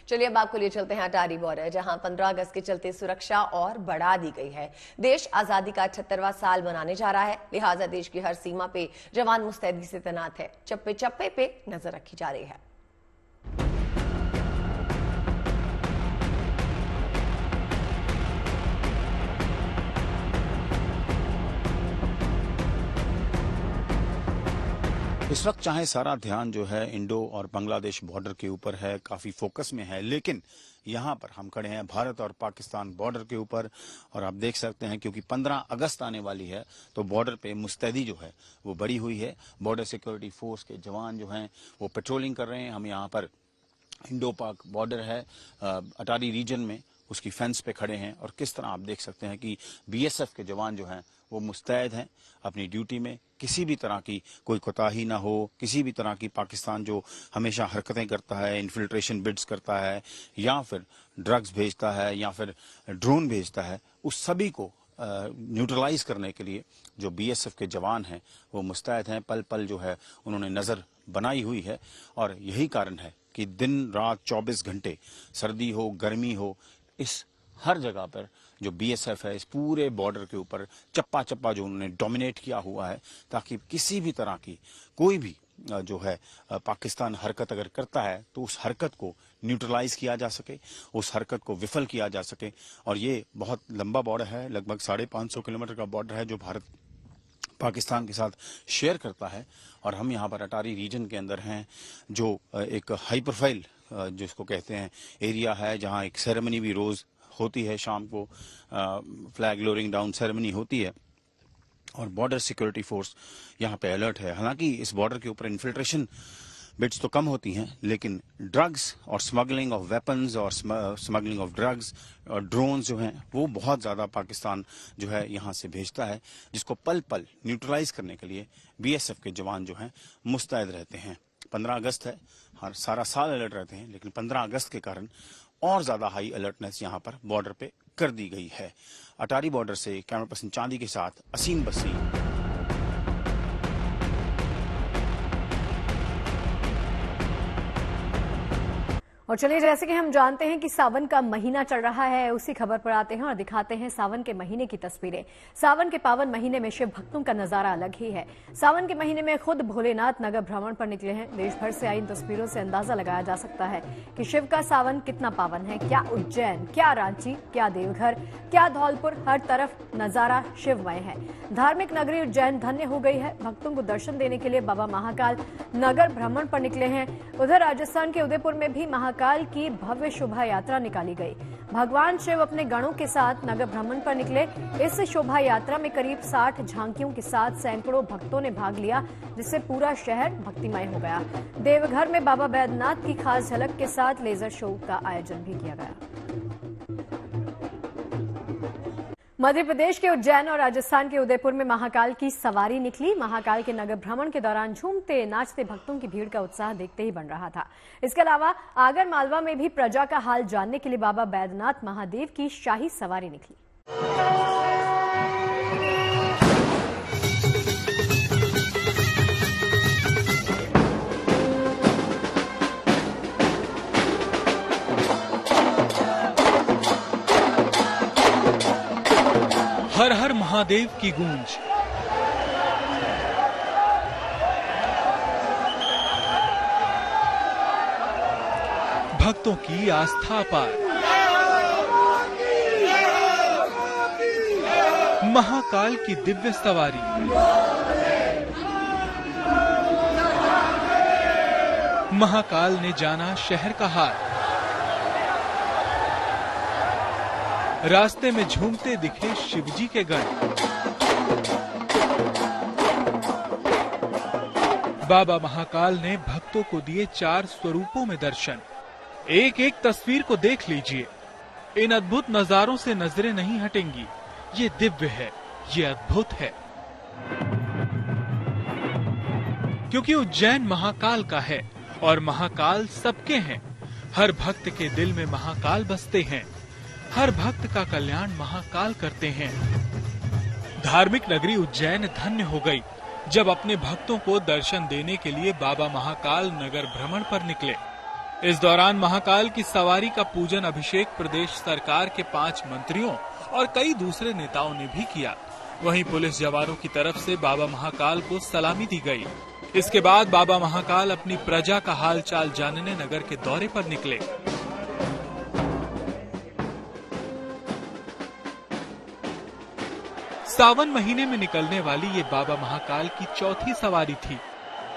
चलिए अब आपको लिए चलते हैं अटारी बॉर्डर, जहां 15 अगस्त के चलते सुरक्षा और बढ़ा दी गई है। देश आजादी का 78वां साल मनाने जा रहा है, लिहाजा देश की हर सीमा पे जवान मुस्तैदी से तैनात है। चप्पे चप्पे पे नजर रखी जा रही है। इस वक्त चाहे सारा ध्यान जो है इंडो और बांग्लादेश बॉर्डर के ऊपर है, काफी फोकस में है, लेकिन यहाँ पर हम खड़े हैं भारत और पाकिस्तान बॉर्डर के ऊपर और आप देख सकते हैं क्योंकि 15 अगस्त आने वाली है तो बॉर्डर पे मुस्तैदी जो है वो बढ़ी हुई है। बॉर्डर सिक्योरिटी फोर्स के जवान जो हैं वो पेट्रोलिंग कर रहे हैं। हम यहाँ पर इंडो पाक बॉर्डर है अटारी रीजन में, उसकी फेंस पे खड़े हैं और किस तरह आप देख सकते हैं कि बीएसएफ के जवान जो हैं वो मुस्तैद हैं अपनी ड्यूटी में। किसी भी तरह की कोई कोताही ना हो, किसी भी तरह की पाकिस्तान जो हमेशा हरकतें करता है, इन्फिल्ट्रेशन बिड्स करता है या फिर ड्रग्स भेजता है या फिर ड्रोन भेजता है, उस सभी को न्यूट्रलाइज करने के लिए जो बीएसएफ के जवान हैं वो मुस्तैद हैं। पल पल जो है उन्होंने नजर बनाई हुई है और यही कारण है कि दिन रात 24 घंटे, सर्दी हो गर्मी हो, इस हर जगह पर जो बीएसएफ है इस पूरे बॉर्डर के ऊपर चप्पा चप्पा जो उन्होंने डोमिनेट किया हुआ है, ताकि किसी भी तरह की कोई भी जो है पाकिस्तान हरकत अगर करता है तो उस हरकत को न्यूट्रलाइज किया जा सके, उस हरकत को विफल किया जा सके। और ये बहुत लंबा बॉर्डर है, लगभग 550 किलोमीटर का बॉर्डर है जो भारत पाकिस्तान के साथ शेयर करता है। और हम यहाँ पर अटारी रीजन के अंदर हैं जो एक हाई प्रोफाइल जिसको कहते हैं एरिया है, जहाँ एक सेरेमनी भी रोज होती है, शाम को फ्लैग लोअरिंग डाउन सेरेमनी होती है और बॉर्डर सिक्योरिटी फोर्स यहाँ पे अलर्ट है। हालांकि इस बॉर्डर के ऊपर इन्फिल्ट्रेशन बिट्स तो कम होती हैं, लेकिन ड्रग्स और स्मगलिंग ऑफ वेपन्स और स्मगलिंग ऑफ ड्रग्स और ड्रोन्स जो हैं वो बहुत ज़्यादा पाकिस्तान जो है यहाँ से भेजता है, जिसको पल पल न्यूट्रलाइज करने के लिए BSF के जवान जो हैं मुस्तैद रहते हैं। 15 अगस्त है, हर सारा साल अलर्ट रहते हैं, लेकिन 15 अगस्त के कारण और ज़्यादा हाई अलर्टनेस यहाँ पर बॉर्डर पे कर दी गई है। अटारी बॉर्डर से कैमरा पर्सन चांदी के साथ असीम बसी। और चलिए, जैसे कि हम जानते हैं कि सावन का महीना चल रहा है, उसी खबर पर आते हैं और दिखाते हैं सावन के महीने की तस्वीरें। सावन के पावन महीने में शिव भक्तों का नजारा अलग ही है। सावन के महीने में खुद भोलेनाथ नगर भ्रमण पर निकले हैं। देश भर से आई इन तस्वीरों से अंदाजा लगाया जा सकता है कि शिव का सावन कितना पावन है। क्या उज्जैन, क्या रांची, क्या देवघर, क्या धौलपुर, हर तरफ नजारा शिवमय है। धार्मिक नगरी उज्जैन धन्य हो गई है। भक्तों को दर्शन देने के लिए बाबा महाकाल नगर भ्रमण पर निकले हैं। उधर राजस्थान के उदयपुर में भी महाकाल की भव्य शोभा यात्रा निकाली गई। भगवान शिव अपने गणों के साथ नगर भ्रमण पर निकले। इस शोभा यात्रा में करीब 60 झांकियों के साथ सैकड़ों भक्तों ने भाग लिया, जिससे पूरा शहर भक्तिमय हो गया। देवघर में बाबा बैद्यनाथ की खास झलक के साथ लेजर शो का आयोजन भी किया गया। मध्य प्रदेश के उज्जैन और राजस्थान के उदयपुर में महाकाल की सवारी निकली। महाकाल के नगर भ्रमण के दौरान झूमते नाचते भक्तों की भीड़ का उत्साह देखते ही बन रहा था। इसके अलावा आगर मालवा में भी प्रजा का हाल जानने के लिए बाबा बैद्यनाथ महादेव की शाही सवारी निकली। हर हर महादेव की गूंज। भक्तों की आस्था पर महाकाल की दिव्य सवारी। महाकाल ने जाना शहर का हाल। रास्ते में झूमते दिखे शिवजी के गण। बाबा महाकाल ने भक्तों को दिए 4 स्वरूपों में दर्शन। एक एक तस्वीर को देख लीजिए। इन अद्भुत नजारों से नजरें नहीं हटेंगी। ये दिव्य है, ये अद्भुत है, क्योंकि उज्जैन महाकाल का है और महाकाल सबके हैं। हर भक्त के दिल में महाकाल बसते हैं। हर भक्त का कल्याण महाकाल करते हैं। धार्मिक नगरी उज्जैन धन्य हो गई जब अपने भक्तों को दर्शन देने के लिए बाबा महाकाल नगर भ्रमण पर निकले। इस दौरान महाकाल की सवारी का पूजन अभिषेक प्रदेश सरकार के 5 मंत्रियों और कई दूसरे नेताओं ने भी किया। वहीं पुलिस जवानों की तरफ से बाबा महाकाल को सलामी दी गई। इसके बाद बाबा महाकाल अपनी प्रजा का हाल चाल जानने नगर के दौरे पर निकले। सावन महीने में निकलने वाली ये बाबा महाकाल की चौथी सवारी थी।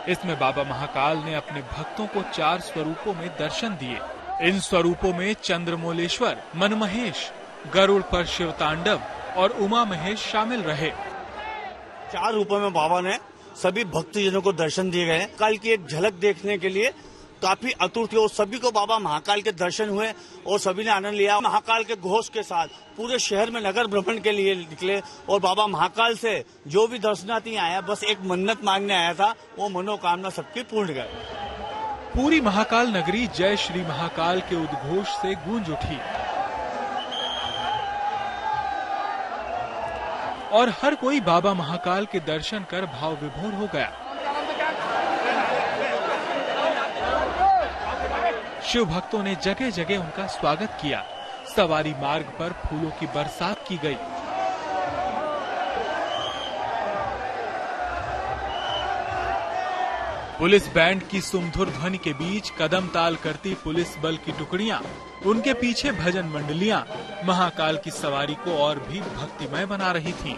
इसमें बाबा महाकाल ने अपने भक्तों को 4 स्वरूपों में दर्शन दिए। इन स्वरूपों में चंद्रमौलेश्वर, मनमहेश, गरुड़ पर शिव तांडव और उमा महेश शामिल रहे। 4 रूपों में बाबा ने सभी भक्तजनों को दर्शन दिए गए। काल की एक झलक देखने के लिए काफी आतुर थे और सभी को बाबा महाकाल के दर्शन हुए और सभी ने आनंद लिया। महाकाल के घोष के साथ पूरे शहर में नगर भ्रमण के लिए निकले और बाबा महाकाल से जो भी दर्शनार्थी आया बस एक मन्नत मांगने आया था, वो मनोकामना सबकी पूर्ण गई। पूरी महाकाल नगरी जय श्री महाकाल के उद्घोष से गूंज उठी और हर कोई बाबा महाकाल के दर्शन कर भाव विभोर हो गया। शिव भक्तों ने जगह जगह उनका स्वागत किया। सवारी मार्ग पर फूलों की बरसात की गई। पुलिस बैंड की सुमधुर ध्वनि के बीच कदम ताल करती पुलिस बल की टुकड़ियां, उनके पीछे भजन मंडलियां महाकाल की सवारी को और भी भक्तिमय बना रही थीं।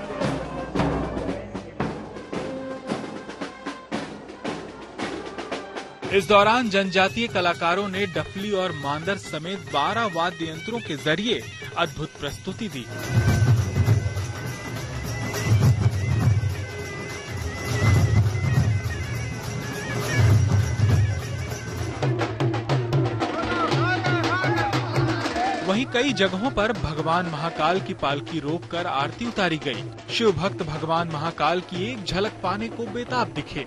इस दौरान जनजातीय कलाकारों ने डफली और मांदर समेत 12 वाद्य यंत्रों के जरिए अद्भुत प्रस्तुति दी। वहीं कई जगहों पर भगवान महाकाल की पालकी रोककर आरती उतारी गई। शिव भक्त भगवान महाकाल की एक झलक पाने को बेताब दिखे।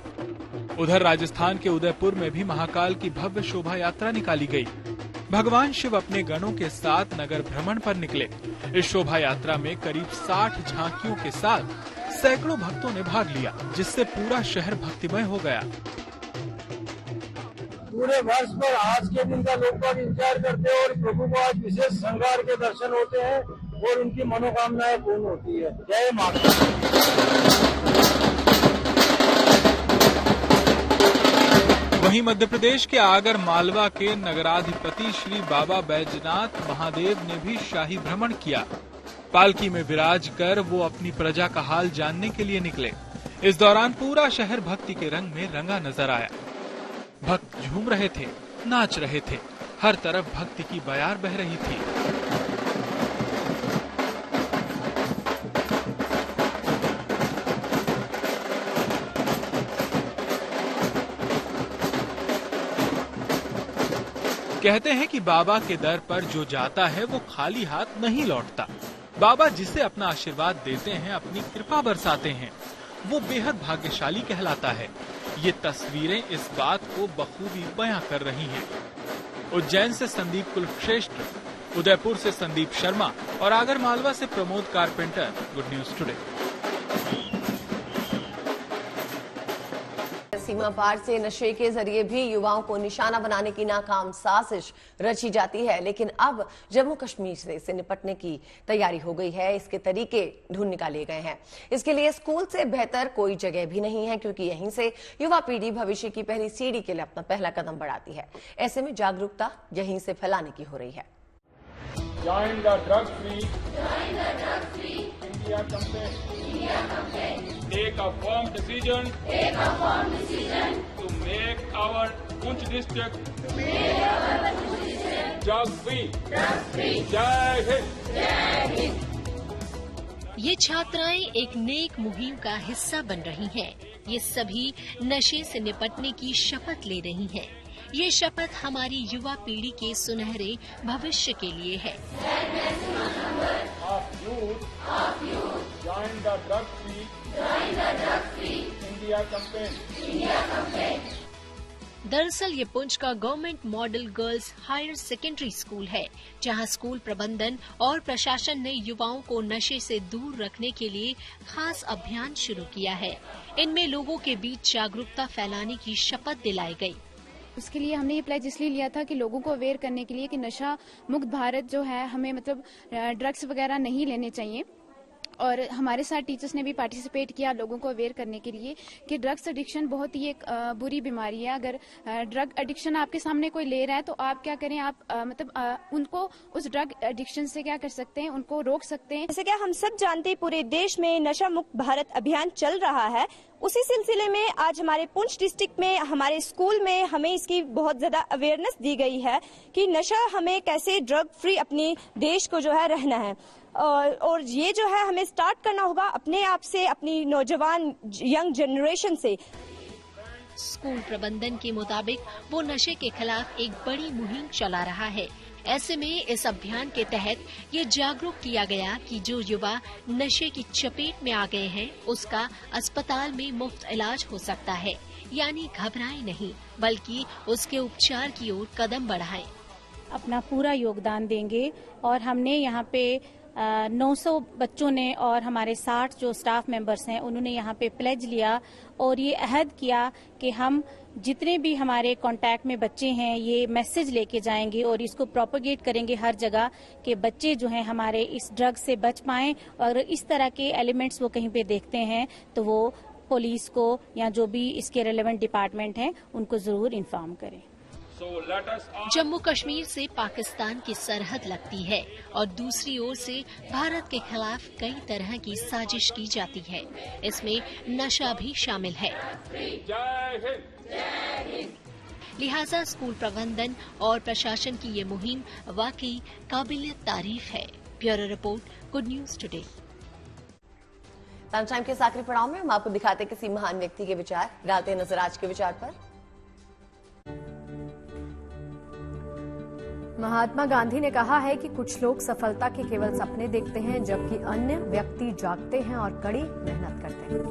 उधर राजस्थान के उदयपुर में भी महाकाल की भव्य शोभा यात्रा निकाली गई। भगवान शिव अपने गणों के साथ नगर भ्रमण पर निकले। इस शोभा यात्रा में करीब 60 झांकियों के साथ सैकड़ों भक्तों ने भाग लिया, जिससे पूरा शहर भक्तिमय हो गया। पूरे वर्ष पर आज के दिन का लोग बाग इंतजार करते हैं और प्रभु को आज विशेष श्रृंगार के दर्शन होते हैं और उनकी मनोकामनाएं पूर्ण होती है। जय माता। वहीं मध्य प्रदेश के आगर मालवा के नगराधिपति श्री बाबा बैजनाथ महादेव ने भी शाही भ्रमण किया। पालकी में विराज कर वो अपनी प्रजा का हाल जानने के लिए निकले। इस दौरान पूरा शहर भक्ति के रंग में रंगा नजर आया। भक्त झूम रहे थे, नाच रहे थे, हर तरफ भक्ति की बयार बह रही थी। कहते हैं कि बाबा के दर पर जो जाता है वो खाली हाथ नहीं लौटता। बाबा जिसे अपना आशीर्वाद देते हैं, अपनी कृपा बरसाते हैं, वो बेहद भाग्यशाली कहलाता है। ये तस्वीरें इस बात को बखूबी बयां कर रही हैं। उज्जैन से संदीप कुलश्रेष्ठ, उदयपुर से संदीप शर्मा और आगर मालवा से Pramod Carpenter, good news today. सीमा पार से नशे के जरिए भी युवाओं को निशाना बनाने की नाकाम साजिश रची जाती है, लेकिन अब जम्मू कश्मीर से इससे निपटने की तैयारी हो गई है। इसके तरीके ढूंढ निकाले गए हैं। इसके लिए स्कूल से बेहतर कोई जगह भी नहीं है, क्योंकि यहीं से युवा पीढ़ी भविष्य की पहली सीढ़ी के लिए अपना पहला कदम बढ़ाती है। ऐसे में जागरूकता यहीं से फैलाने की हो रही है। Join the drug free India campaign. Take a firm decision to make our Poonch district drug free. Jai Hind. ये छात्राएं एक नेक मुहिम का हिस्सा बन रही हैं। ये सभी नशे से निपटने की शपथ ले रही हैं। ये शपथ हमारी युवा पीढ़ी के सुनहरे भविष्य के लिए है। Join the drug free India campaign. दरअसल ये पुंछ का government model girls higher secondary school है, जहां स्कूल प्रबंधन और प्रशासन ने युवाओं को नशे से दूर रखने के लिए खास अभियान शुरू किया है। इनमें लोगों के बीच जागरूकता फैलाने की शपथ दिलाई गई। उसके लिए हमने ये प्लेज इसलिए लिया था कि लोगों को अवेयर करने के लिए कि नशा मुक्त भारत जो है, हमें मतलब ड्रग्स वगैरह नहीं लेने चाहिए। और हमारे साथ टीचर्स ने भी पार्टिसिपेट किया लोगों को अवेयर करने के लिए कि ड्रग्स एडिक्शन बहुत ही एक बुरी बीमारी है। अगर ड्रग एडिक्शन आपके सामने कोई ले रहा है तो आप क्या करें, आप उनको उस ड्रग एडिक्शन से क्या कर सकते हैं, उनको रोक सकते हैं। जैसे कि हम सब जानते हैं पूरे देश में नशा मुक्त भारत अभियान चल रहा है। उसी सिलसिले में आज हमारे पुंछ डिस्ट्रिक्ट में हमारे स्कूल में हमें इसकी बहुत ज्यादा अवेयरनेस दी गई है कि नशा हमें कैसे ड्रग फ्री अपनी देश को जो है रहना है। और ये जो है हमें स्टार्ट करना होगा अपने आप से, अपनी नौजवान यंग जनरेशन से। स्कूल प्रबंधन के मुताबिक वो नशे के खिलाफ एक बड़ी मुहिम चला रहा है। ऐसे में इस अभियान के तहत ये जागरूक किया गया कि जो युवा नशे की चपेट में आ गए हैं, उसका अस्पताल में मुफ्त इलाज हो सकता है। यानी घबराएं नहीं, बल्कि उसके उपचार की ओर कदम बढ़ाएं। अपना पूरा योगदान देंगे। और हमने यहाँ पे 900 बच्चों ने और हमारे 60 जो स्टाफ मेंबर्स हैं उन्होंने यहाँ पे प्लेज लिया और ये अहद किया कि हम जितने भी हमारे कांटेक्ट में बच्चे हैं ये मैसेज लेके जाएंगे और इसको प्रोपेगेट करेंगे हर जगह कि बच्चे जो हैं हमारे इस ड्रग से बच पाएं। और इस तरह के एलिमेंट्स वो कहीं पे देखते हैं तो वो पुलिस को या जो भी इसके रेलेवेंट डिपार्टमेंट हैं उनको जरूर इन्फॉर्म करें। जम्मू कश्मीर से पाकिस्तान की सरहद लगती है और दूसरी ओर से भारत के खिलाफ कई तरह की साजिश की जाती है। इसमें नशा भी शामिल है। लिहाजा स्कूल प्रबंधन और प्रशासन की ये मुहिम वाकई काबिल तारीफ है। Bureau report, good news today. Time के इस आखिरी पड़ाव में हम आपको दिखाते हैं किसी महान व्यक्ति के विचार। डालते हैं नजर आज के विचार पर। महात्मा गांधी ने कहा है कि कुछ लोग सफलता के केवल सपने देखते हैं, जबकि अन्य व्यक्ति जागते हैं और कड़ी मेहनत करते हैं।